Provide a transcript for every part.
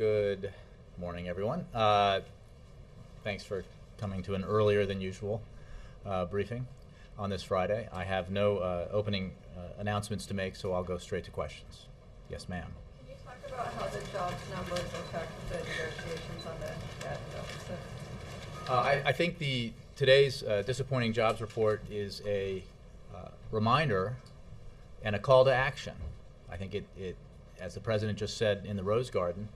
Good morning, everyone. Thanks for coming to an earlier than usual briefing on this Friday. I have no opening announcements to make, so I'll go straight to questions. Yes, ma'am. Can you talk about how the jobs numbers affect the negotiations on the debt deficit? I think today's disappointing jobs report is a reminder and a call to action. I think it, as the President just said in the Rose Garden,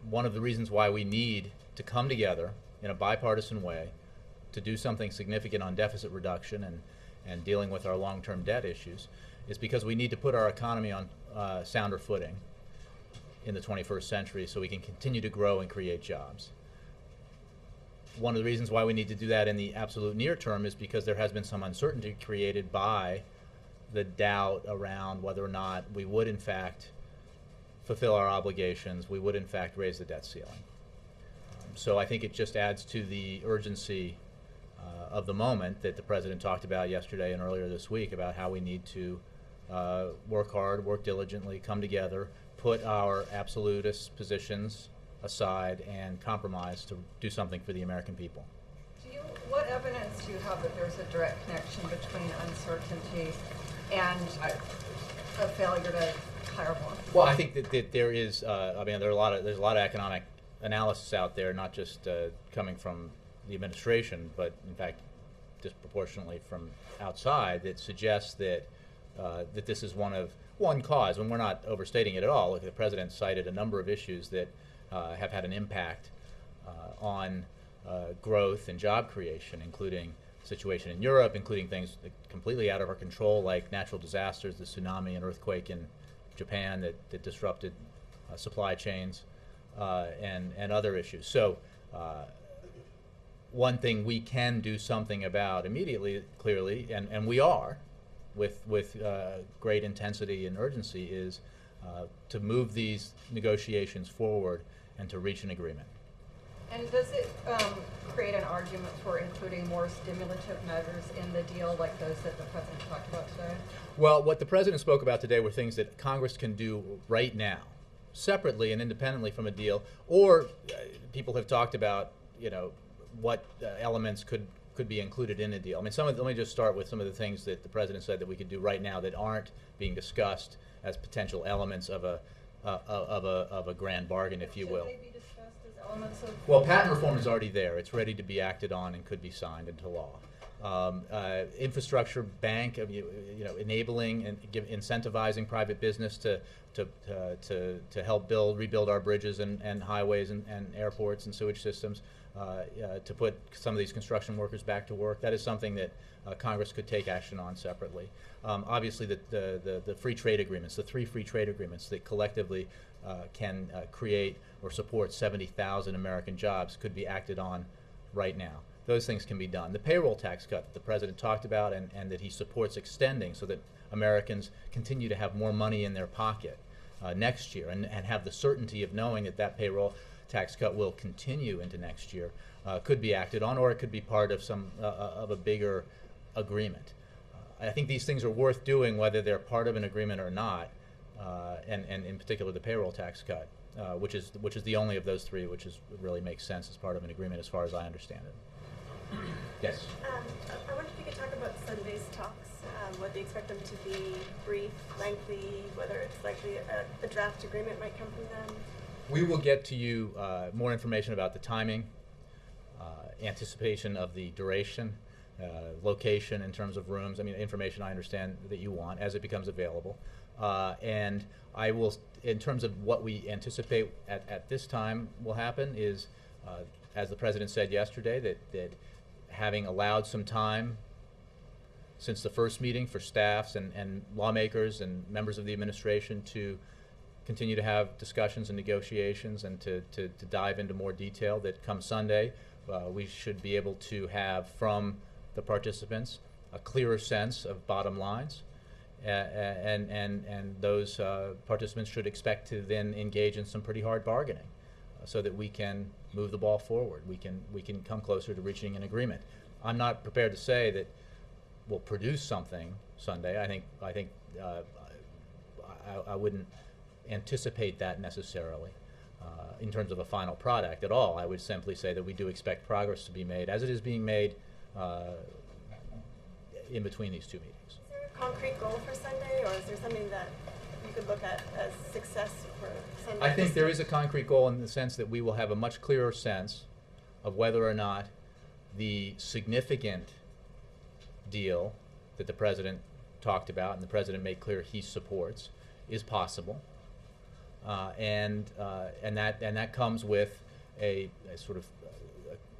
one of the reasons why we need to come together in a bipartisan way to do something significant on deficit reduction and dealing with our long-term debt issues is because we need to put our economy on sounder footing in the 21st century so we can continue to grow and create jobs. One of the reasons why we need to do that in the absolute near term is because there has been some uncertainty created by the doubt around whether or not we would in fact fulfill our obligations, we would in fact raise the debt ceiling. So I think it just adds to the urgency of the moment that the President talked about yesterday and earlier this week about how we need to work hard, work diligently, come together, put our absolutist positions aside and compromise to do something for the American people. What evidence do you have that there's a direct connection between uncertainty and a failure to hire more? Well, I think that there is. There's a lot of economic analysis out there, not just coming from the administration, but in fact disproportionately from outside, that suggests that that this is one cause, and we're not overstating it at all. Look, the President cited a number of issues that have had an impact on growth and job creation, including the situation in Europe, including things completely out of our control like natural disasters, the tsunami and earthquake in Japan that disrupted supply chains and other issues. So one thing we can do something about immediately, clearly, and we are, with great intensity and urgency, is to move these negotiations forward and to reach an agreement. And does it create an argument for including more stimulative measures in the deal like those that the President talked about today? Well, what the President spoke about today were things that Congress can do right now, separately and independently from a deal, or people have talked about, what elements could be included in a deal. I mean, let me just start with some of the things that the President said that we could do right now that aren't being discussed as potential elements of a grand bargain, if you will. Should they be discussed as elements of? Well, patent reform is already there. It's ready to be acted on and could be signed into law. Infrastructure bank, enabling and incentivizing private business to help rebuild our bridges and highways and airports and sewage systems, to put some of these construction workers back to work. That is something that Congress could take action on separately. Obviously, the free trade agreements, the 3 free trade agreements that collectively can create or support 70,000 American jobs could be acted on right now. Those things can be done. The payroll tax cut that the President talked about and that he supports extending so that Americans continue to have more money in their pocket next year and have the certainty of knowing that payroll tax cut will continue into next year, could be acted on, or it could be part of of a bigger agreement. I think these things are worth doing whether they're part of an agreement or not, and in particular the payroll tax cut, which is the only of those 3 which really makes sense as part of an agreement as far as I understand it. Yes? I wonder if you could talk about Sunday's talks, whether you expect them to be brief, lengthy, whether it's likely a draft agreement might come from them. We will get to you more information about the timing, anticipation of the duration, location in terms of rooms. I mean, information I understand that you want as it becomes available. And I will, in terms of what we anticipate at this time will happen is, as the President said yesterday, that having allowed some time since the first meeting for staffs and lawmakers and members of the administration to continue to have discussions and negotiations and to dive into more detail, that come Sunday we should be able to have from the participants a clearer sense of bottom lines, and those participants should expect to then engage in some pretty hard bargaining so that we can move the ball forward. We can come closer to reaching an agreement. I'm not prepared to say that we'll produce something Sunday. I think I wouldn't anticipate that necessarily in terms of a final product at all. I would simply say that we do expect progress to be made, as it is being made in between these two meetings. Is there a concrete goal for Sunday, or is there something that you could look at as success for Sunday? I think there is a concrete goal in the sense that we will have a much clearer sense of whether or not the significant deal that the president talked about and the president made clear he supports is possible, and that comes with a sort of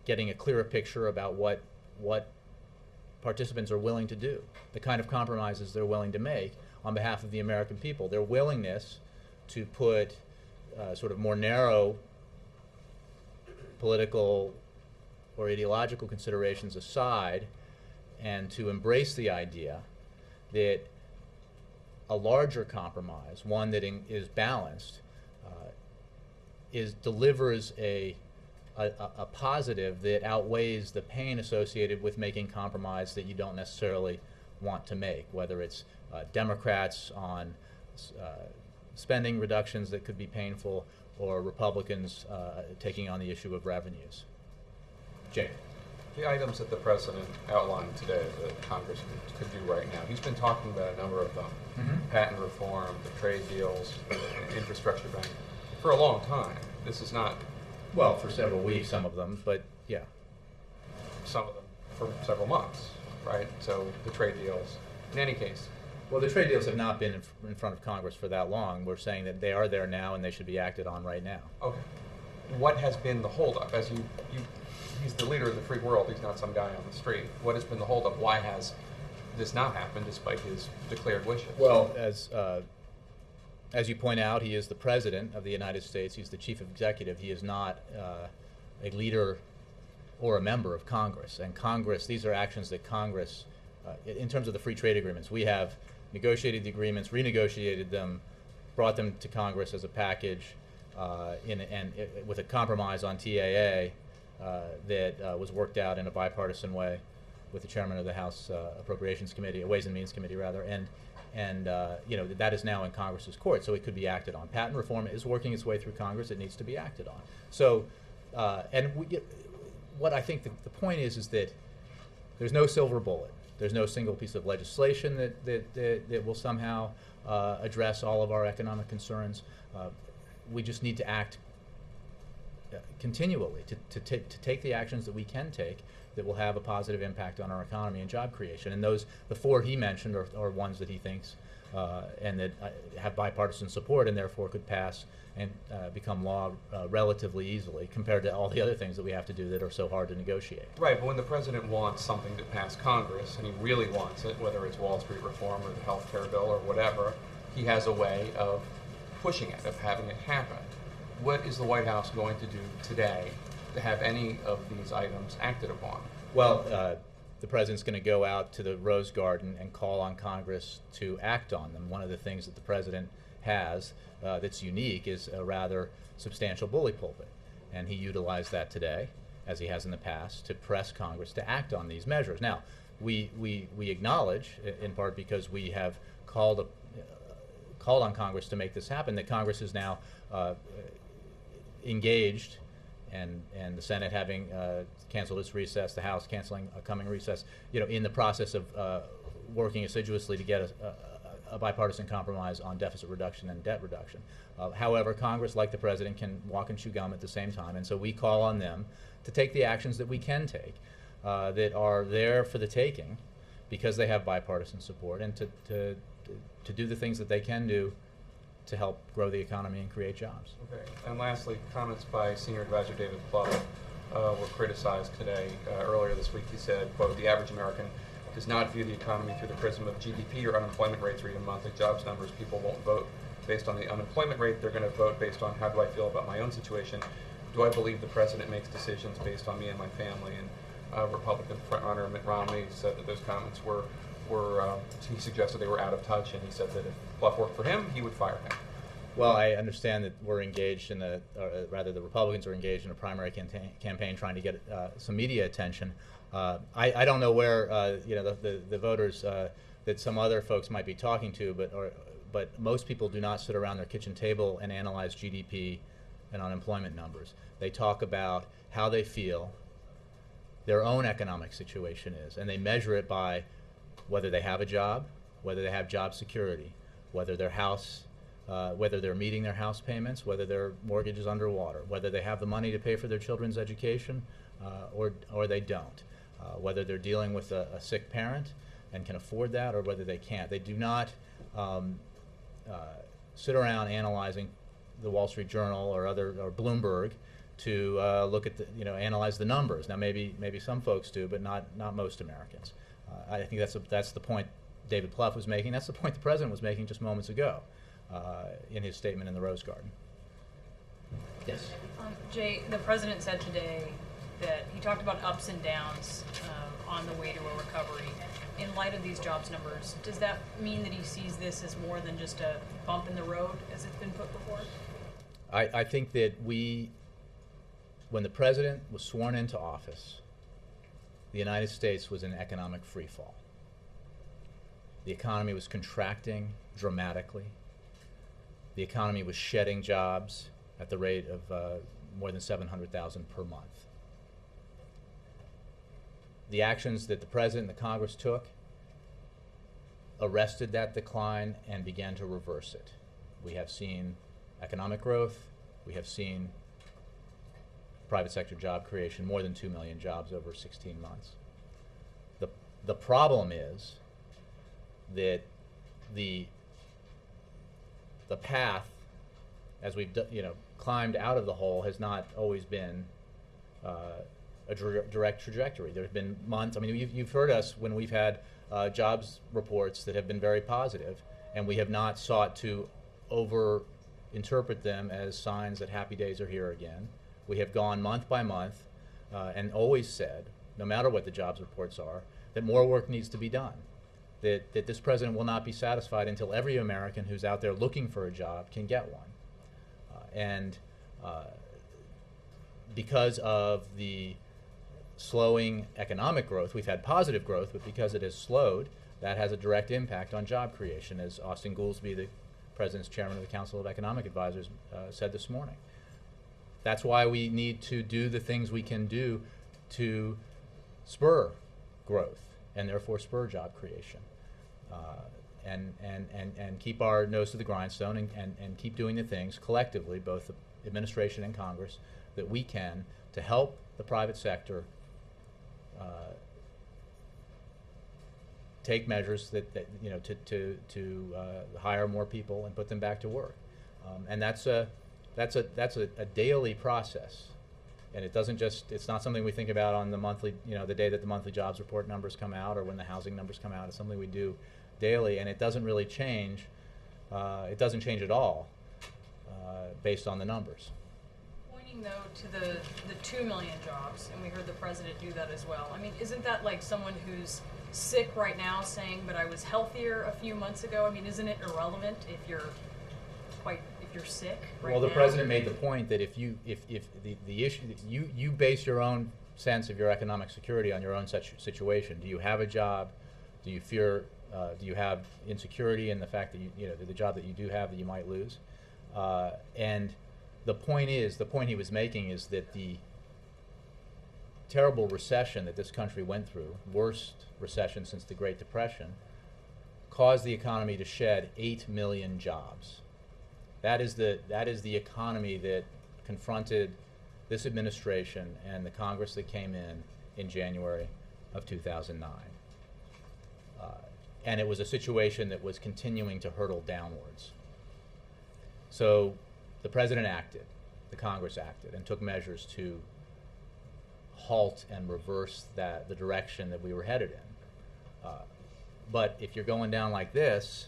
getting a clearer picture about what participants are willing to do, the kind of compromises they're willing to make on behalf of the American people, their willingness to put sort of more narrow political or ideological considerations aside and to embrace the idea that a larger compromise, one that is balanced, delivers a positive that outweighs the pain associated with making compromise that you don't necessarily want to make, whether it's Democrats on spending reductions that could be painful or Republicans taking on the issue of revenues. Jake. The items that the president outlined today that Congress could do right now, he's been talking about a number of them. Mm-hmm. Patent reform, the trade deals, the infrastructure bank, for a long time. This is not... Well, for several weeks, some of them, but yeah. Some of them for several months, right? So the trade deals. In any case... Well, the trade deals have not been in front of Congress for that long. We're saying that they are there now and they should be acted on right now. Okay. What has been the holdup? As he's the leader of the free world. He's not some guy on the street. What has been the holdup? Why has this not happened despite his declared wishes? Well, as you point out, he is the president of the United States. He's the chief executive. He is not a leader or a member of Congress. And Congress, these are actions that Congress, in terms of the free trade agreements, we have negotiated the agreements, renegotiated them, brought them to Congress as a package, with a compromise on TAA that was worked out in a bipartisan way with the chairman of the House Appropriations Committee, Ways and Means Committee rather, and that is now in Congress's court, so it could be acted on. Patent reform is working its way through Congress; it needs to be acted on. So, what I think the point is that there's no silver bullet. There's no single piece of legislation that will somehow address all of our economic concerns. We just need to act continually to take the actions that we can take that will have a positive impact on our economy and job creation. And the four he mentioned are ones that he thinks and that have bipartisan support and therefore could pass and become law relatively easily compared to all the other things that we have to do that are so hard to negotiate. Right, but when the president wants something to pass Congress, and he really wants it, whether it's Wall Street reform or the health care bill or whatever, he has a way of pushing it, of having it happen. What is the White House going to do today to have any of these items acted upon? Well, the president's going to go out to the Rose Garden and call on Congress to act on them. One of the things that the president has that's unique is a rather substantial bully pulpit. And he utilized that today, as he has in the past, to press Congress to act on these measures. Now, we acknowledge, in part because we have called on Congress to make this happen, that Congress is now engaged, and the Senate having canceled its recess, the House canceling a coming recess, in the process of working assiduously to get a bipartisan compromise on deficit reduction and debt reduction. However, Congress, like the president, can walk and chew gum at the same time, and so we call on them to take the actions that we can take that are there for the taking because they have bipartisan support, and to do the things that they can do to help grow the economy and create jobs. Okay. And lastly, comments by Senior Advisor David Plough were criticized today. Earlier this week he said, quote, "The average American does not view the economy through the prism of GDP or unemployment rates or even monthly jobs numbers. People won't vote based on the unemployment rate. They're going to vote based on how do I feel about my own situation. Do I believe the president makes decisions based on me and my family?" And Republican frontrunner Mitt Romney said that those comments were he suggested they were out of touch, and he said that if Plough worked for him, he would fire him. Well, I understand that we're engaged in the Republicans are engaged in a primary campaign trying to get some media attention. I don't know where the voters that some other folks might be talking to, but most people do not sit around their kitchen table and analyze GDP and unemployment numbers. They talk about how they feel their own economic situation is, and they measure it by whether they have a job, whether they have job security, whether their house, whether they're meeting their house payments, whether their mortgage is underwater, whether they have the money to pay for their children's education, or they don't, whether they're dealing with a sick parent and can afford that, or whether they can't. They do not sit around analyzing the Wall Street Journal or Bloomberg to look at analyze the numbers. Now maybe some folks do, but not most Americans. I think that's the point David Plouffe was making. That's the point the president was making just moments ago in his statement in the Rose Garden. Yes. Jay, the president said today that he talked about ups and downs on the way to a recovery. In light of these jobs numbers, does that mean that he sees this as more than just a bump in the road, as it's been put before? I think that when the president was sworn into office, the United States was in economic freefall. The economy was contracting dramatically. The economy was shedding jobs at the rate of more than 700,000 per month. The actions that the president and the Congress took arrested that decline and began to reverse it. We have seen economic growth. We have seen private sector job creation, more than 2 million jobs over 16 months. The problem is that the path, as we've climbed out of the hole, has not always been a direct trajectory. There's been months. I mean, you've heard us when we've had jobs reports that have been very positive, and we have not sought to over-interpret them as signs that happy days are here again. We have gone month by month and always said, no matter what the jobs reports are, that more work needs to be done. That this president will not be satisfied until every American who's out there looking for a job can get one. Because of the slowing economic growth, we've had positive growth, but because it has slowed, that has a direct impact on job creation, as Austin Goolsbee, the president's chairman of the Council of Economic Advisors, said this morning. That's why we need to do the things we can do to spur growth and therefore spur job creation, and keep our nose to the grindstone and keep doing the things collectively, both the administration and Congress, that we can to help the private sector take measures to hire more people and put them back to work, and that's a daily process, and it's not something we think about on the monthly, the day that the monthly jobs report numbers come out or when the housing numbers come out. It's something we do daily, and it doesn't really change. It doesn't change at all based on the numbers. Pointing though to the 2 million jobs, and we heard the president do that as well. I mean, isn't that like someone who's sick right now saying, "But I was healthier a few months ago"? I mean, isn't it irrelevant if you're sick right now? Well, the president made the point that if the issue that you base your own sense of your economic security on your own such situation. Do you have a job? Do you fear? Do you have insecurity in the fact that the job that you do have that you might lose? And the point he was making is that the terrible recession that this country went through, worst recession since the Great Depression, caused the economy to shed 8 million jobs. That is the economy that confronted this administration and the Congress that came in January of 2009. And it was a situation that was continuing to hurtle downwards. So the president acted, the Congress acted, and took measures to halt and reverse the direction that we were headed in. But if you're going down like this,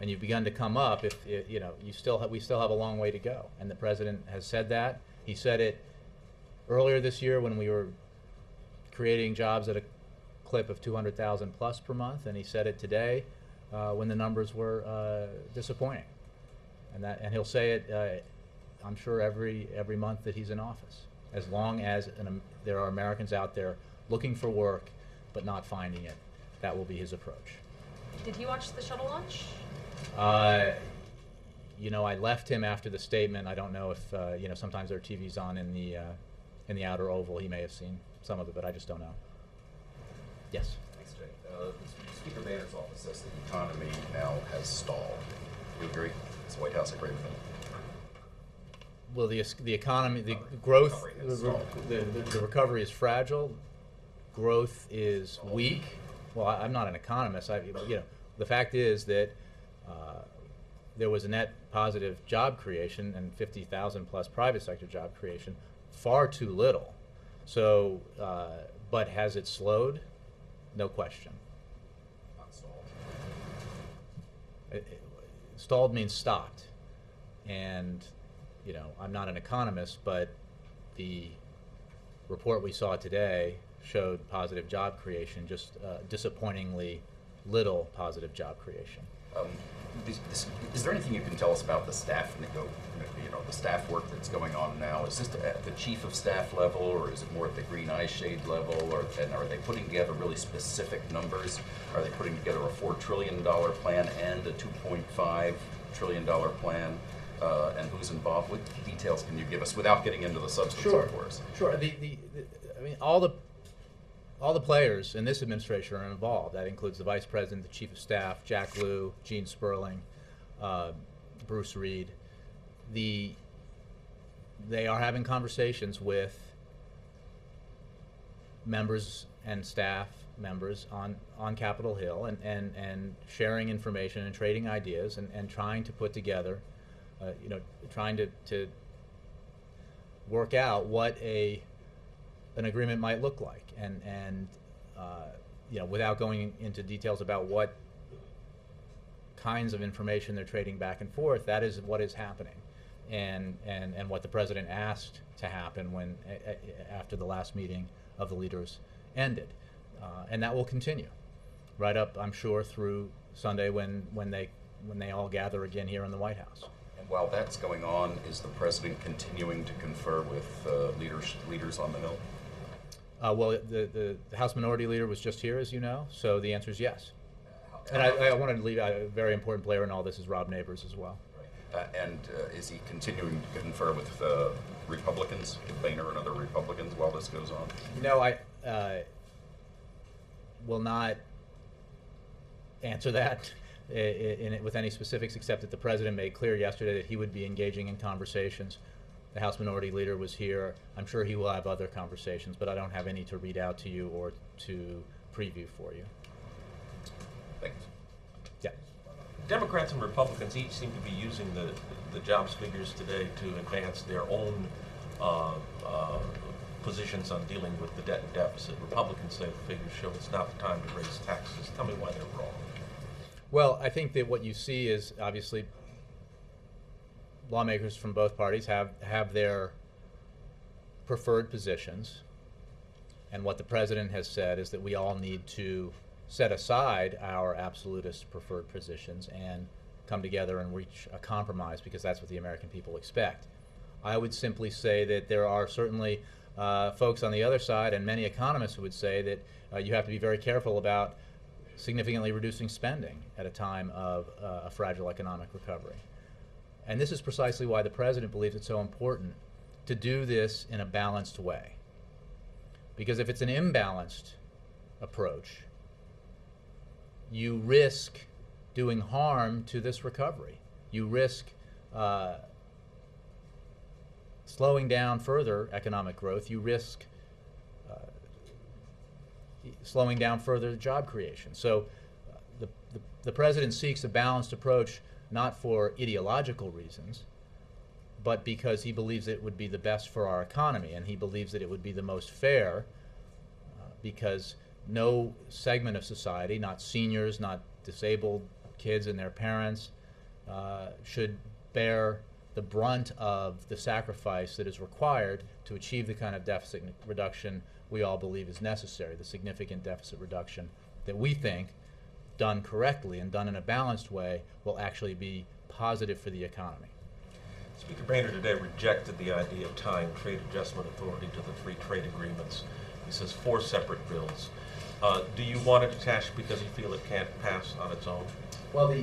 and you've begun to come up, we still have a long way to go. And the president has said that. He said it earlier this year when we were creating jobs at a clip of 200,000 plus per month, and he said it today when the numbers were disappointing. And he'll say it, I'm sure, every month that he's in office, as long as there are Americans out there looking for work but not finding it. That will be his approach. Did he watch the shuttle launch? You know, I left him after the statement. I don't know if you know. Sometimes there are TVs on in the outer oval. He may have seen some of it, but I just don't know. Yes. Thanks, Jay. Speaker Boehner's office says the economy now has stalled. Do you agree? Does the White House agree with him? Well, the economy, the growth, Recovery has stalled. the recovery is fragile. Growth is weak. Well, I'm not an economist. You know, the fact is that there was a net positive job creation and 50,000 plus private sector job creation, far too little. So, but has it slowed? No question. Not stalled. Stalled means stopped. And, you know, I'm not an economist, but the report we saw today showed positive job creation, just disappointingly little positive job creation. Is there anything you can tell us about the staff, the staff work that's going on now? Is this at the chief of staff level, or is it more at the green eye shade level, and are they putting together really specific numbers? Are they putting together a $4 trillion plan and a $2.5 trillion plan? And who's involved? What details can you give us without getting into the substance, of course? Sure. I mean, all the players in this administration are involved. That includes the vice president, the chief of staff, Jack Lew, Gene Sperling, Bruce Reed. They are having conversations with members and staff members on Capitol Hill and sharing information and trading ideas and trying to put together, trying to work out what an agreement might look like, and without going into details about what kinds of information they're trading back and forth, that is what is happening, and what the president asked to happen when after the last meeting of the leaders ended, and that will continue right up, I'm sure, through Sunday when they all gather again here in the White House. And while that's going on, is the president continuing to confer with leaders on the Hill? Well, the House Minority Leader was just here, as you know, so the answer is yes. And I wanted to leave a very important player in all this is Rob Neighbors as well. Right. And is he continuing to confer with Republicans, with Boehner and other Republicans while this goes on? No, I will not answer that with any specifics, except that the president made clear yesterday that he would be engaging in conversations. The House Minority Leader was here. I'm sure he will have other conversations, but I don't have any to read out to you or to preview for you. Thanks. Yeah. Democrats and Republicans each seem to be using the jobs figures today to advance their own positions on dealing with the debt and deficit. Republicans say the figures show it's not the time to raise taxes. Tell me why they're wrong. Well, I think that what you see is obviously lawmakers from both parties have their preferred positions, and what the president has said is that we all need to set aside our absolutist preferred positions and come together and reach a compromise, because that's what the American people expect. I would simply say that there are certainly folks on the other side, and many economists who would say that you have to be very careful about significantly reducing spending at a time of a fragile economic recovery. And this is precisely why the president believes it's so important to do this in a balanced way. Because if it's an imbalanced approach, you risk doing harm to this recovery. You risk slowing down further economic growth. You risk slowing down further job creation. So the president seeks a balanced approach, not for ideological reasons, but because he believes it would be the best for our economy, and he believes that it would be the most fair, because no segment of society, not seniors, not disabled kids and their parents, should bear the brunt of the sacrifice that is required to achieve the kind of deficit reduction we all believe is necessary, the significant deficit reduction that we think, done correctly and done in a balanced way, will actually be positive for the economy. Speaker Boehner today rejected the idea of tying trade adjustment authority to the free trade agreements. He says 4 separate bills. Do you want it attached because you feel it can't pass on its own? Well,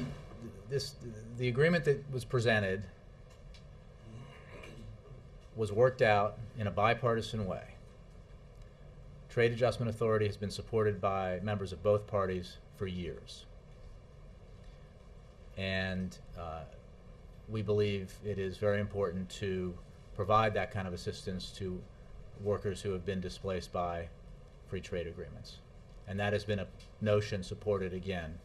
the agreement that was presented was worked out in a bipartisan way. Trade Adjustment Authority has been supported by members of both parties for years. And we believe it is very important to provide that kind of assistance to workers who have been displaced by free trade agreements. And that has been a notion supported again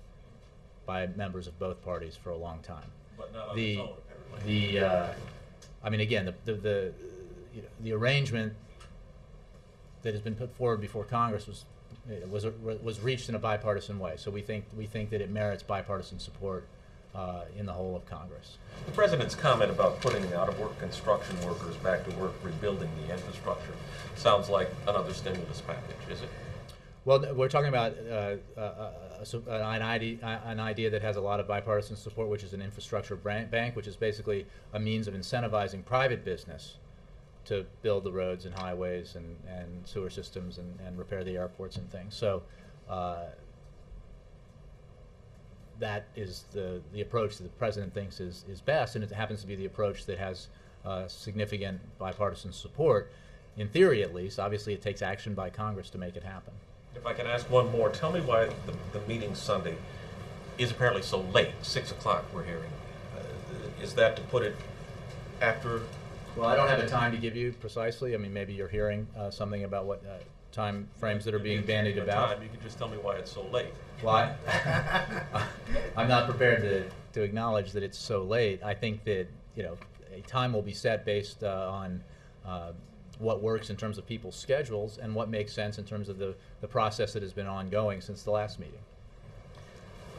by members of both parties for a long time. But not on its own, apparently. I mean, again, the arrangement that has been put forward before Congress was reached in a bipartisan way. So we think that it merits bipartisan support in the whole of Congress. The President's comment about putting out-of-work construction workers back to work rebuilding the infrastructure sounds like another stimulus package, is it? Well, we're talking about an idea that has a lot of bipartisan support, which is an infrastructure bank, which is basically a means of incentivizing private business to build the roads and highways and sewer systems and repair the airports and things. So that is the approach that the President thinks is best, and it happens to be the approach that has significant bipartisan support, in theory at least. Obviously, it takes action by Congress to make it happen. If I can ask one more, tell me why the meeting Sunday is apparently so late, 6 o'clock we're hearing. Is that to put it after? Well, I don't have a time to give you precisely. I mean, maybe you're hearing something about what time frames that are being bandied about. You can just tell me why it's so late. Why? I'm not prepared to acknowledge that it's so late. I think that, you know, a time will be set based on what works in terms of people's schedules and what makes sense in terms of the process that has been ongoing since the last meeting.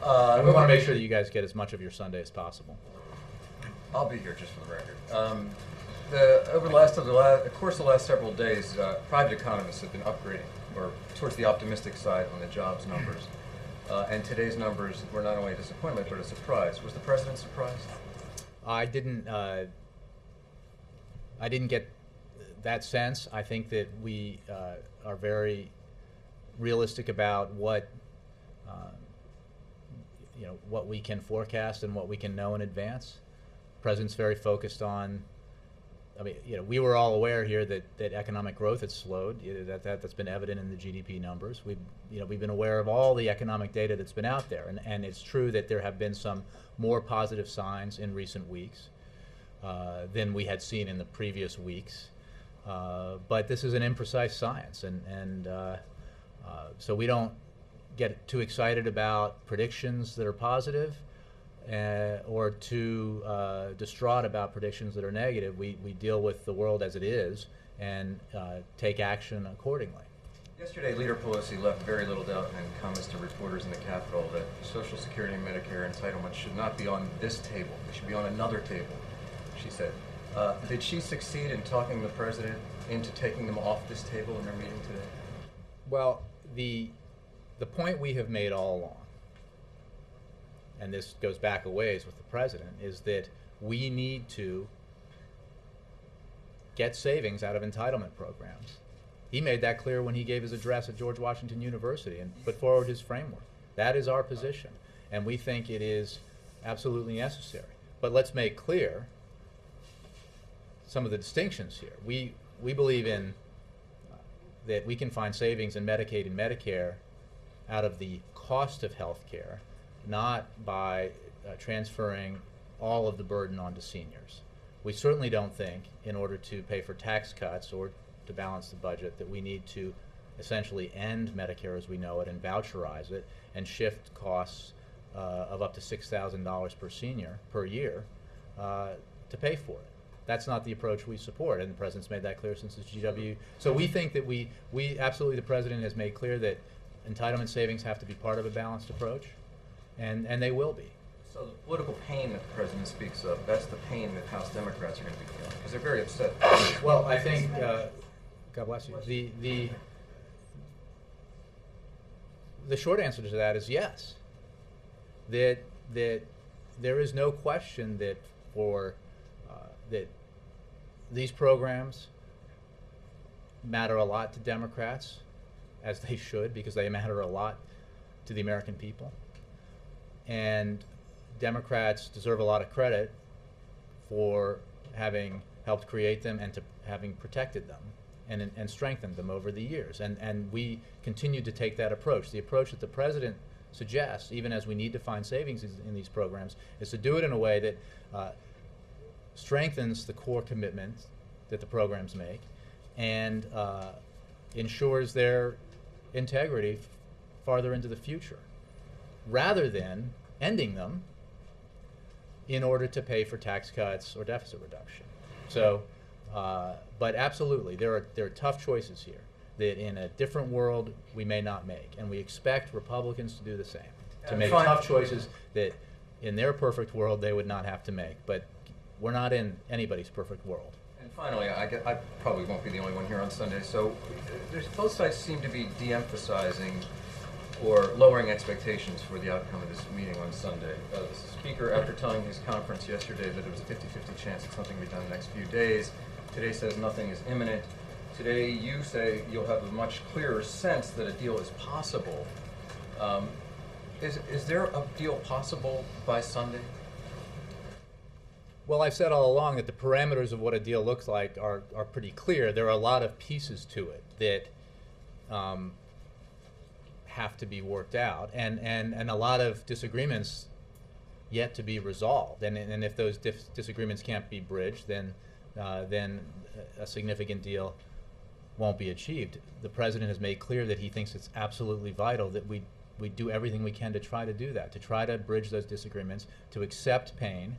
And we want to make sure that you guys get as much of your Sunday as possible. I'll be here just for the record. Over the course of the last several days, private economists have been upgrading, or towards the optimistic side on the jobs numbers. And today's numbers were not only a disappointment, but a surprise. Was the President surprised? I didn't get that sense. I think that we are very realistic about what what we can forecast and what we can know in advance. The President's very focused on. I mean, we were all aware here that economic growth had slowed. That's been evident in the GDP numbers. We've been aware of all the economic data that's been out there, and it's true that there have been some more positive signs in recent weeks than we had seen in the previous weeks. But this is an imprecise science, and so we don't get too excited about predictions that are positive. Or too distraught about predictions that are negative. We deal with the world as it is and take action accordingly. Yesterday, Leader Pelosi left very little doubt in comments to reporters in the Capitol that Social Security and Medicare entitlements should not be on this table. They should be on another table, she said. Did she succeed in talking the President into taking them off this table in their meeting today? Well, the point we have made all along, and this goes back a ways with the President, is that we need to get savings out of entitlement programs. He made that clear when he gave his address at George Washington University and put forward his framework. That is our position, and we think it is absolutely necessary. But let's make clear some of the distinctions here. We believe in that we can find savings in Medicaid and Medicare out of the cost of health care, not by transferring all of the burden onto seniors. We certainly don't think, in order to pay for tax cuts or to balance the budget, that we need to essentially end Medicare as we know it and voucherize it and shift costs of up to $6,000 per senior per year to pay for it. That's not the approach we support, and the President's made that clear since his GW. So we think that we absolutely, the President has made clear that entitlement savings have to be part of a balanced approach. And they will be. So the political pain that the President speaks of, that's the pain that House Democrats are going to be feeling, because they're very upset. Well, I think, God bless you, the short answer to that is yes. That there is no question that that these programs matter a lot to Democrats, as they should, because they matter a lot to the American people. And Democrats deserve a lot of credit for having helped create them and to having protected them and strengthened them over the years. And we continue to take that approach. The approach that the president suggests, even as we need to find savings in these programs, is to do it in a way that strengthens the core commitments that the programs make and ensures their integrity farther into the future, rather than ending them in order to pay for tax cuts or deficit reduction. So, but absolutely, there are tough choices here that in a different world we may not make, and we expect Republicans to do the same, to make tough choices that in their perfect world they would not have to make. But we're not in anybody's perfect world. And finally, I probably won't be the only one here on Sunday. So both sides seem to be de-emphasizing or lowering expectations for the outcome of this meeting on Sunday. The speaker, after telling his conference yesterday that it was a 50-50 chance that something will be done in the next few days, today says nothing is imminent. Today you say you'll have a much clearer sense that a deal is possible. Is there a deal possible by Sunday? Well, I've said all along that the parameters of what a deal looks like are pretty clear. There are a lot of pieces to it that have to be worked out, and a lot of disagreements yet to be resolved. And if those disagreements can't be bridged, then a significant deal won't be achieved. The president has made clear that he thinks it's absolutely vital that we do everything we can to try to do that, to try to bridge those disagreements, to accept pain,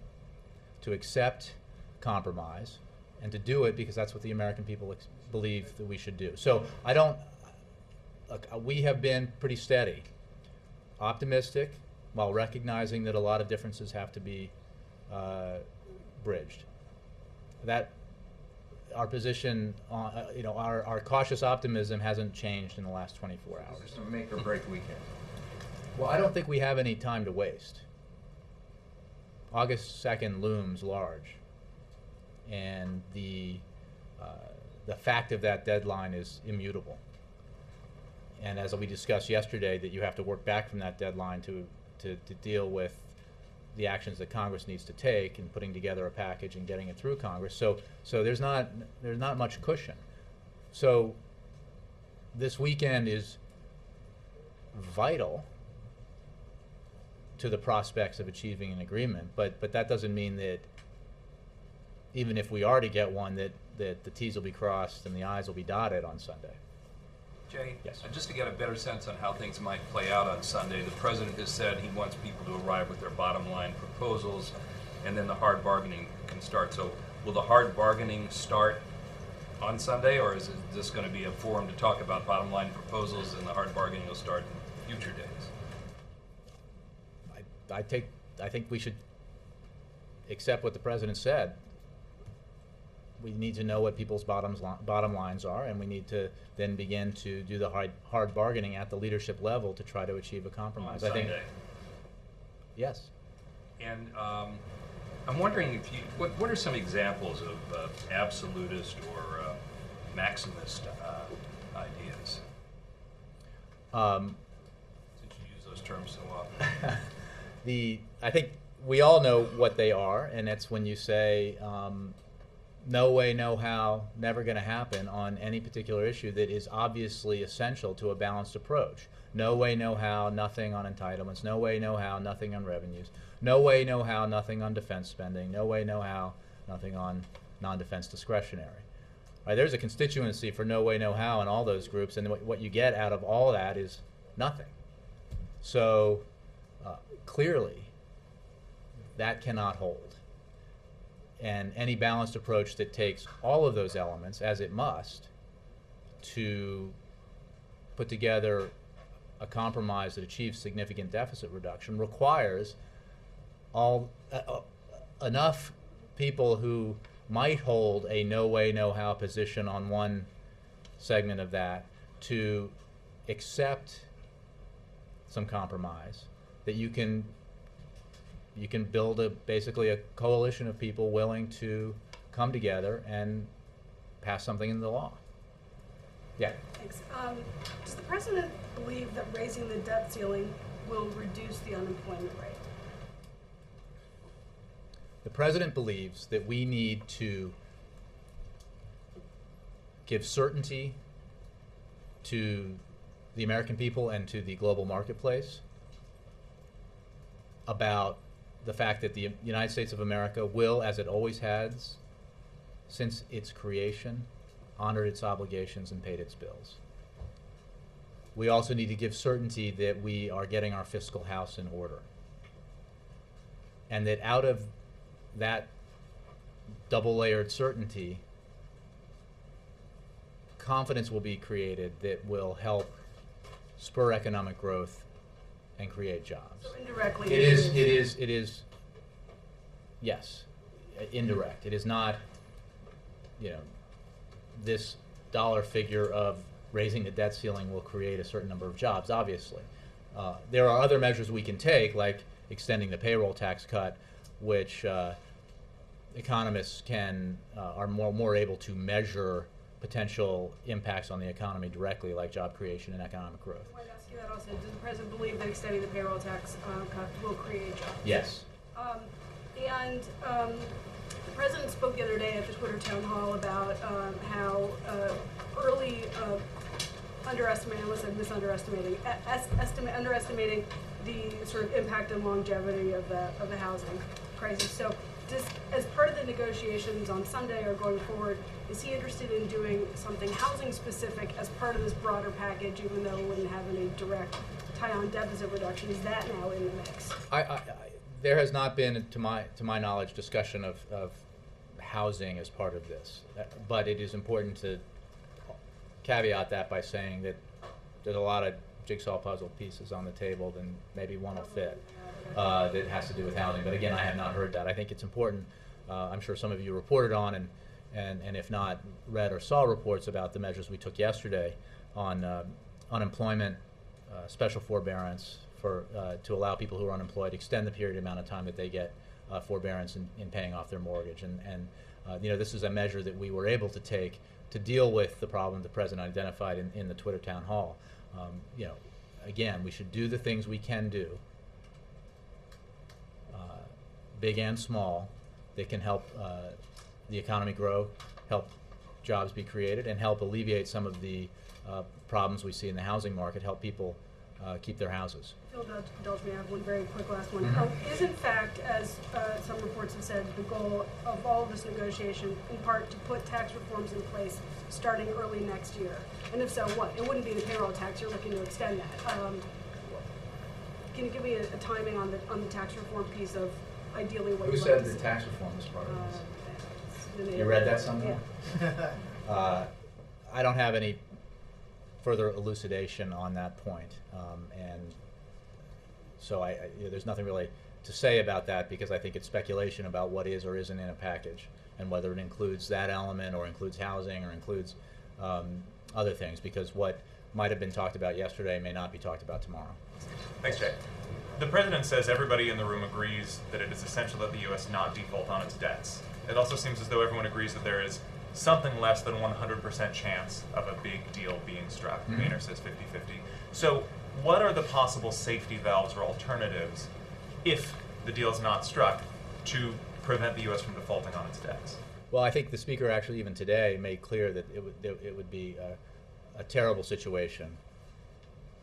to accept compromise, and to do it because that's what the American people believe that we should do. So we have been pretty steady, optimistic, while recognizing that a lot of differences have to be bridged. That our position, our cautious optimism hasn't changed in the last 24 hours. It's a make or break weekend. Well, I don't think we have any time to waste. August 2nd looms large, and the fact of that deadline is immutable. And as we discussed yesterday, that you have to work back from that deadline to deal with the actions that Congress needs to take in putting together a package and getting it through Congress. So there's not much cushion. So this weekend is vital to the prospects of achieving an agreement, but that doesn't mean that even if we are to get one, that the T's will be crossed and the I's will be dotted on Sunday. Jay, Yes. just to get a better sense on how things might play out on Sunday, the president has said he wants people to arrive with their bottom line proposals, and then the hard bargaining can start. So will the hard bargaining start on Sunday, or is it just going to be a forum to talk about bottom line proposals and the hard bargaining will start in future days? I think we should accept what the president said. We need to know what people's bottom lines are, and we need to then begin to do the hard bargaining at the leadership level to try to achieve a compromise. On I think. Sunday. Yes. And I'm wondering if what are some examples of absolutist or maximist ideas? Since you use those terms so often. I think we all know what they are, and it's when you say no way, no how, never going to happen on any particular issue that is obviously essential to a balanced approach. No way, no how, nothing on entitlements. No way, no how, nothing on revenues. No way, no how, nothing on defense spending. No way, no how, nothing on non-defense discretionary. Right, there's a constituency for no way, no how in all those groups, and what you get out of all that is nothing. So clearly, that cannot hold. And any balanced approach that takes all of those elements, as it must, to put together a compromise that achieves significant deficit reduction requires enough people who might hold a no way, no how position on one segment of that to accept some compromise that you can build basically a coalition of people willing to come together and pass something into the law. Yeah. Thanks. Does the president believe that raising the debt ceiling will reduce the unemployment rate? The president believes that we need to give certainty to the American people and to the global marketplace about the fact that the United States of America will, as it always has, since its creation, honored its obligations and paid its bills. We also need to give certainty that we are getting our fiscal house in order. And that out of that double-layered certainty, confidence will be created that will help spur economic growth and create jobs. So indirectly. It is, yes, indirect. It is not, this dollar figure of raising the debt ceiling will create a certain number of jobs, obviously. There are other measures we can take, like extending the payroll tax cut, which economists are more able to measure potential impacts on the economy directly, like job creation and economic growth. I might ask you that also. Does the president believe that extending the payroll tax cut will create jobs? Yes. The president spoke the other day at the Twitter town hall about how early underestimating, unless I'm misunderestimating, underestimating the sort of impact and longevity of the housing crisis. So, as part of the negotiations on Sunday or going forward, is he interested in doing something housing specific as part of this broader package, even though it wouldn't have any direct tie on deficit reduction? Is that now in the mix? There has not been, to my knowledge, discussion of housing as part of this. But it is important to caveat that by saying that there's a lot of jigsaw puzzle pieces on the table, then maybe one will fit that has to do with housing. But again, I have not heard that. I think it's important. I'm sure some of you reported on, and if not, read or saw reports about the measures we took yesterday on unemployment, special forbearance to allow people who are unemployed extend the period amount of time that they get forbearance in paying off their mortgage. And this is a measure that we were able to take to deal with the problem the president identified in the Twitter town hall. Again, we should do the things we can do, big and small, that can help the economy grow, help jobs be created, and help alleviate some of the problems we see in the housing market, help people keep their houses. Phil, indulge me, I have one very quick last one. Mm-hmm. Is in fact, as some reports have said, the goal of all of this negotiation in part to put tax reforms in place starting early next year? And if so, what? It wouldn't be the payroll tax, you're looking to extend that. Can you give me a timing on the tax reform piece of ideally what Who you'd said like to the see? tax reform is part of this? You read that somewhere? Yeah. I don't have any further elucidation on that point, and so there's nothing really to say about that, because I think it's speculation about what is or isn't in a package, and whether it includes that element or includes housing or includes other things, because what might have been talked about yesterday may not be talked about tomorrow. Thanks, Jay. The president says everybody in the room agrees that it is essential that the U.S. not default on its debts. It also seems as though everyone agrees that there is something less than 100% chance of a big deal being struck. Mm-hmm. Boehner says 50-50. So what are the possible safety valves or alternatives if the deal is not struck to prevent the U.S. from defaulting on its debts? Well, I think the speaker actually even today made clear that it would be a terrible situation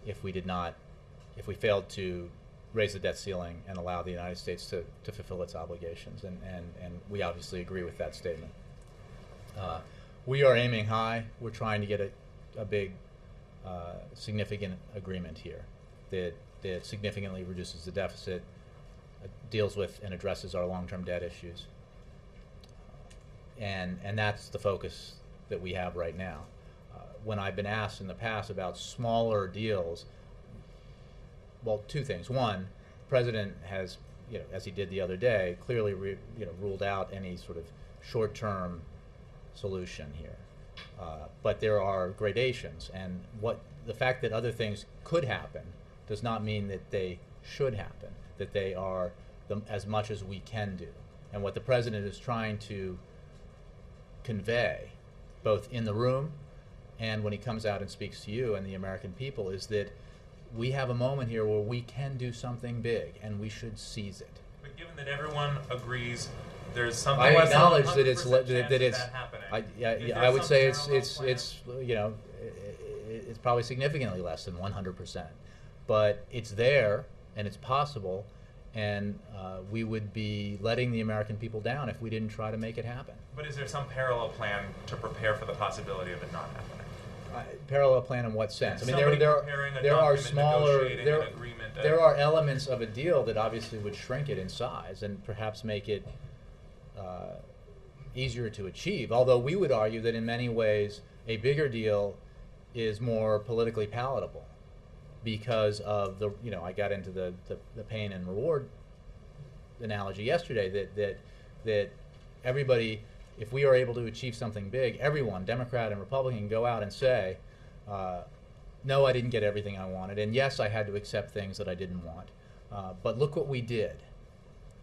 if we failed to raise the debt ceiling and allow the United States to fulfill its obligations, and we obviously agree with that statement. We are aiming high. We're trying to get a big, significant agreement here that significantly reduces the deficit, deals with and addresses our long-term debt issues, and that's the focus that we have right now. When I've been asked in the past about smaller deals, well, two things. One, the president has, as he did the other day, clearly ruled out any sort of short-term solution here. But there are gradations, and the fact that other things could happen does not mean that they should happen, that they are as much as we can do. And what the president is trying to convey, both in the room and when he comes out and speaks to you and the American people, is that we have a moment here where we can do something big, and we should seize it. But given that everyone agrees there's something I less than acknowledge 100% that it's chance that it's. that happening. I would say it's you know it's probably significantly less than 100%, but it's there and it's possible, and we would be letting the American people down if we didn't try to make it happen. But is there some parallel plan to prepare for the possibility of it not happening? Parallel plan in what sense? I mean, Somebody there preparing a are document, smaller negotiating an agreement, there are elements of a deal that obviously would shrink it in size and perhaps make it easier to achieve. Although we would argue that in many ways a bigger deal is more politically palatable because of the, you know, I got into the pain and reward analogy yesterday that everybody, if we are able to achieve something big, everyone, Democrat and Republican, can go out and say, no, I didn't get everything I wanted, and yes, I had to accept things that I didn't want, but look what we did.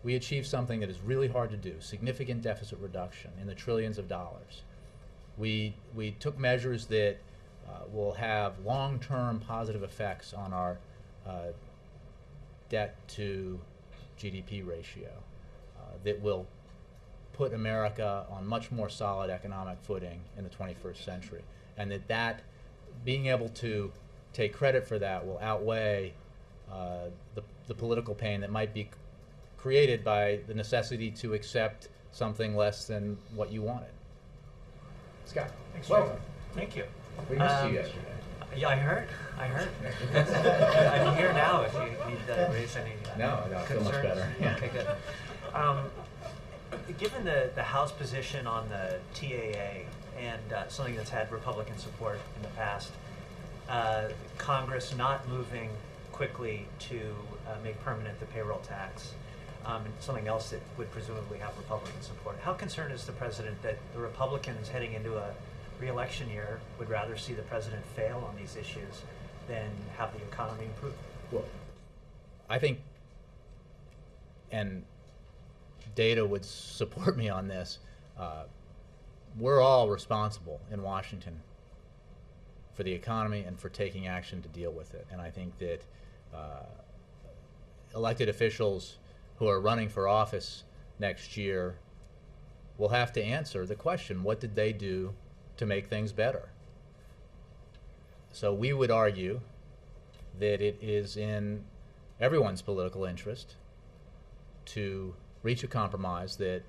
We achieved something that is really hard to do, significant deficit reduction in the trillions of dollars. We took measures that will have long-term positive effects on our debt to GDP ratio that will put America on much more solid economic footing in the 21st century, and that being able to take credit for that will outweigh the political pain that might be created by the necessity to accept something less than what you wanted. Scott, welcome. Thank you. We missed you yesterday. Yeah, I heard. I'm here now if you need to raise any No, I feel much better. Yeah. Okay, good. Given the House position on the TAA and something that's had Republican support in the past, Congress not moving quickly to make permanent the payroll tax, and something else that would presumably have Republican support. How concerned is the president that the Republicans heading into a re-election year would rather see the president fail on these issues than have the economy improve? Well, I think, and data would support me on this, we're all responsible in Washington for the economy and for taking action to deal with it. And I think that elected officials who are running for office next year will have to answer the question, what did they do to make things better? So we would argue that it is in everyone's political interest to reach a compromise that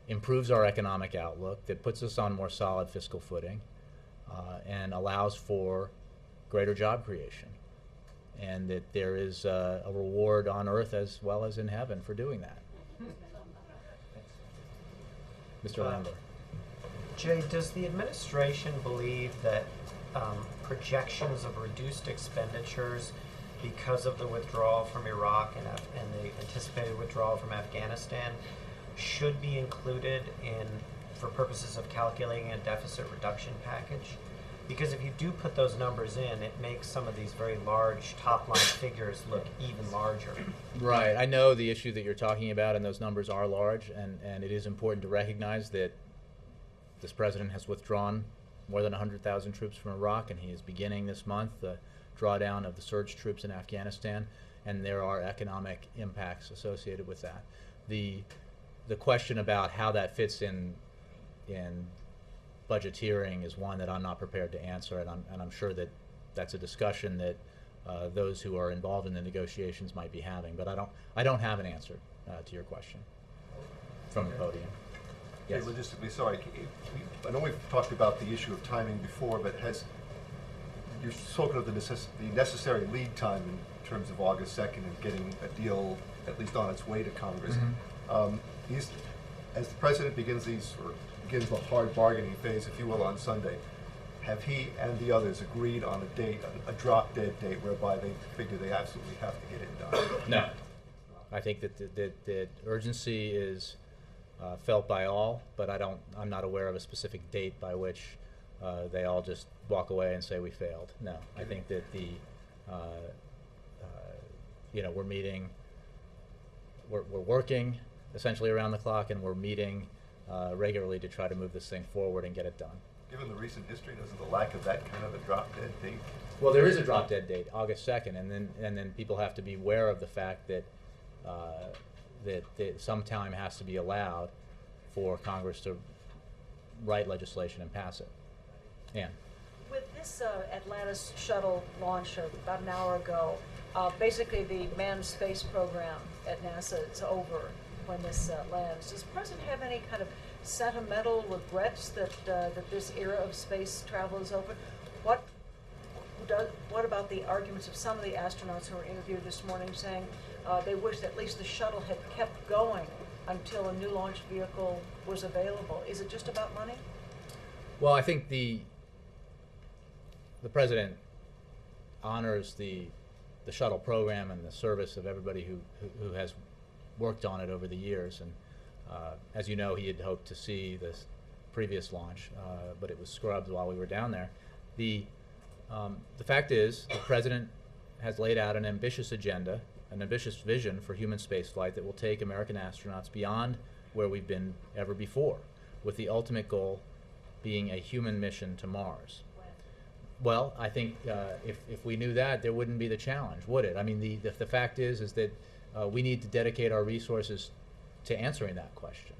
improves our economic outlook, that puts us on more solid fiscal footing, and allows for greater job creation, and that there is a reward on earth as well as in heaven for doing that. Mr. Lambert. Jay, does the administration believe that projections of reduced expenditures because of the withdrawal from Iraq and the anticipated withdrawal from Afghanistan should be included for purposes of calculating a deficit reduction package? Because if you do put those numbers in, it makes some of these very large top-line figures look even larger. Right. I know the issue that you're talking about, and those numbers are large, and it is important to recognize that this president has withdrawn more than 100,000 troops from Iraq, and he is beginning this month the drawdown of the surge troops in Afghanistan, and there are economic impacts associated with that. The question about how that fits in budgeteering is one that I'm not prepared to answer, and I'm sure that that's a discussion that those who are involved in the negotiations might be having, but I don't have an answer to your question from the podium. Yes. Hey, logistically, sorry. I know we've talked about the issue of timing before, but you've spoken of the necessary lead time in terms of August 2nd and getting a deal at least on its way to Congress. Mm-hmm. As the president begins the hard bargaining phase, if you will, on Sunday, have he and the others agreed on a date, a drop-dead date, whereby they figure they absolutely have to get it done? No. I think that urgency is felt by all, but I'm not aware of a specific date by which they all just walk away and say we failed. No, I think that we're meeting, we're working essentially around the clock, and we're meeting regularly to try to move this thing forward and get it done. Given the recent history, doesn't the lack of that kind of a drop-dead date? Well, there is a drop-dead date, August 2nd, and then people have to be aware of the fact that that some time has to be allowed for Congress to write legislation and pass it. Ann? With this Atlantis shuttle launch about an hour ago, basically the manned space program at NASA is over when this lands. Does the President have any kind of sentimental regrets that this era of space travel is over? What about the arguments of some of the astronauts who were interviewed this morning saying they wish that at least the shuttle had kept going until a new launch vehicle was available? Is it just about money? Well, I think the President honors the shuttle program and the service of everybody who has worked on it over the years. And as you know, he had hoped to see this previous launch, but it was scrubbed while we were down there. The fact is, the President has laid out an ambitious agenda, an ambitious vision for human spaceflight that will take American astronauts beyond where we've been ever before, with the ultimate goal being a human mission to Mars. Well, I think if we knew that, there wouldn't be the challenge, would it? I mean, the fact is that we need to dedicate our resources to answering that question.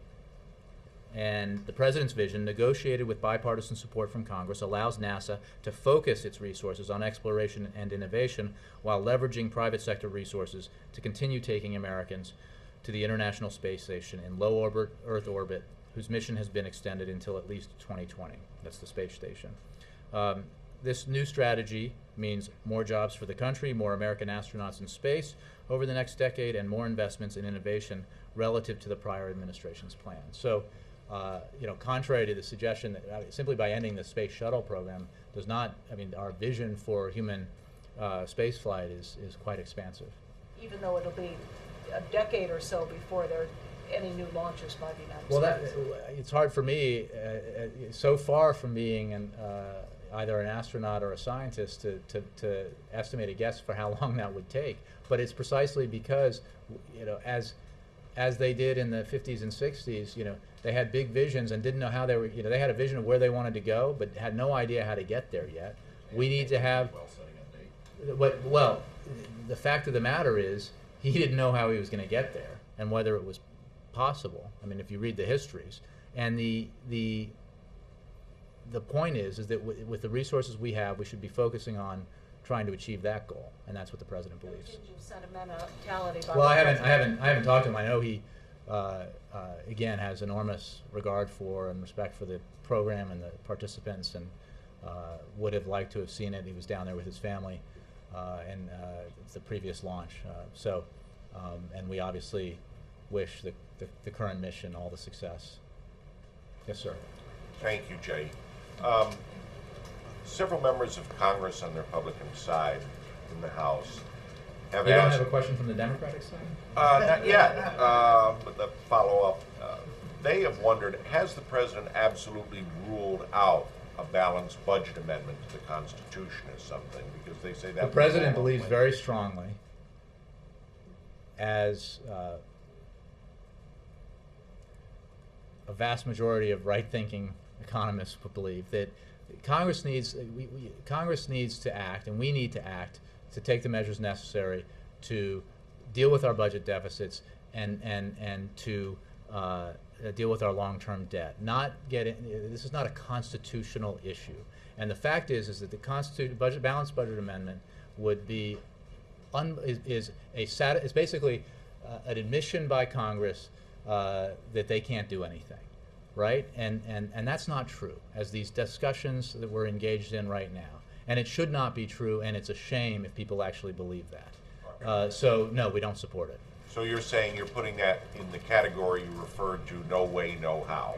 And the President's vision, negotiated with bipartisan support from Congress, allows NASA to focus its resources on exploration and innovation while leveraging private sector resources to continue taking Americans to the International Space Station in low orbit, Earth orbit, whose mission has been extended until at least 2020. That's the space station. This new strategy means more jobs for the country, more American astronauts in space over the next decade, and more investments in innovation relative to the prior administration's plan. So, contrary to the suggestion that simply by ending the space shuttle program does not, our vision for human space flight is quite expansive. Even though it'll be a decade or so before there are any new launches by the United States. Well, it's hard for me, so far from being either an astronaut or a scientist, to estimate a guess for how long that would take. But it's precisely because, as they did in the 50s and 60s, they had big visions and didn't know how they were, they had a vision of where they wanted to go, but had no idea how to get there yet. We need to have, well, the fact of the matter is, he didn't know how he was going to get there and whether it was possible. If you read the histories. And the point is that with the resources we have, we should be focusing on trying to achieve that goal, and that's what the President believes. No tinge of sentimentality by Well, the I President. haven't talked to him. I know he again has enormous regard for and respect for the program and the participants, and would have liked to have seen it. He was down there with his family, and it's the previous launch. And we obviously wish the current mission all the success. Yes, sir. Thank you, Jay. Several members of Congress on the Republican side in the House have You don't asked... have a question from the Democratic side? Not yet, but the follow-up. They have wondered, has the President absolutely ruled out a balanced budget amendment to the Constitution as something? Because they say that... The President believes very strongly, as a vast majority of right-thinking economists believe, that Congress needs to act, and we need to act to take the measures necessary to deal with our budget deficits and to deal with our long-term debt. This is not a constitutional issue, and the fact is that the balanced budget amendment would be is basically an admission by Congress that they can't do anything, right? And that's not true, as these discussions that we're engaged in right now. And it should not be true, and it's a shame if people actually believe that. So no, we don't support it. So you're saying you're putting that in the category you referred to, no way, no how?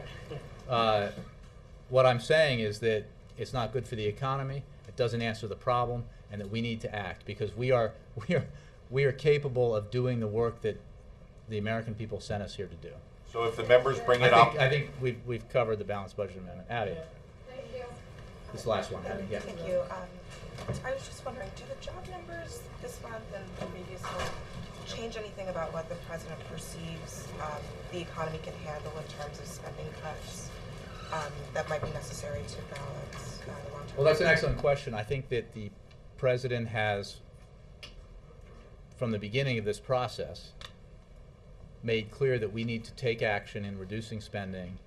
What I'm saying is that it's not good for the economy, it doesn't answer the problem, and that we need to act, because we are capable of doing the work that the American people sent us here to do. So if the members bring it up... I think we've covered the balanced budget amendment. Addie. Thank you. This last one, Addie. Yeah. Thank you. I was just wondering, do the job numbers this month and the previous month change anything about what the President perceives the economy can handle in terms of spending cuts that might be necessary to balance the long-term? Well, that's an excellent question. I think that the President has, from the beginning of this process, made clear that we need to take action in reducing spending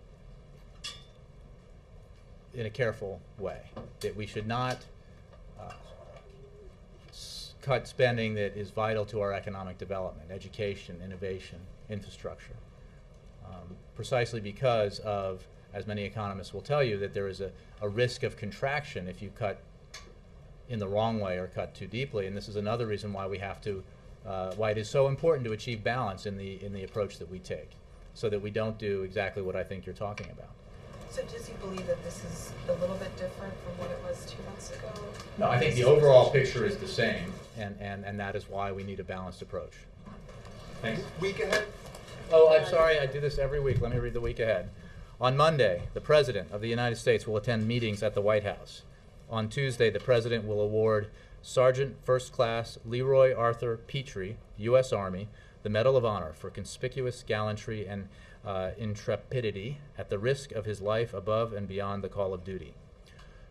in a careful way, that we should not cut spending that is vital to our economic development, education, innovation, infrastructure, precisely because of, as many economists will tell you, that there is a risk of contraction if you cut in the wrong way or cut too deeply. And this is another reason why we have to, why it is so important to achieve balance in the approach that we take, so that we don't do exactly what I think you're talking about. So does he believe that this is a little bit different from what it was 2 months ago? No, I think the overall picture is the same, and that is why we need a balanced approach. Thanks. Week ahead? Oh, I'm sorry, I do this every week. Let me read the week ahead. On Monday, the President of the United States will attend meetings at the White House. On Tuesday, the President will award Sergeant First Class Leroy Arthur Petrie, U.S. Army, the Medal of Honor for conspicuous gallantry and intrepidity at the risk of his life above and beyond the call of duty.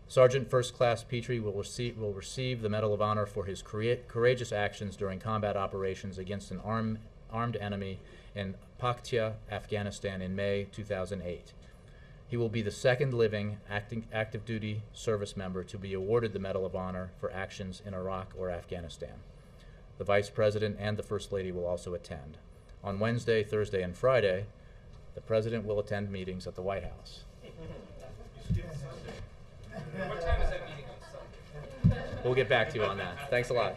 Sergeant First Class Petrie will receive the Medal of Honor for his courageous actions during combat operations against an armed enemy in Paktia, Afghanistan in May 2008. He will be the second living active duty service member to be awarded the Medal of Honor for actions in Iraq or Afghanistan. The Vice President and the First Lady will also attend. On Wednesday, Thursday, and Friday, the President will attend meetings at the White House. What time is that meeting on Sunday? We'll get back to you on that. Thanks a lot.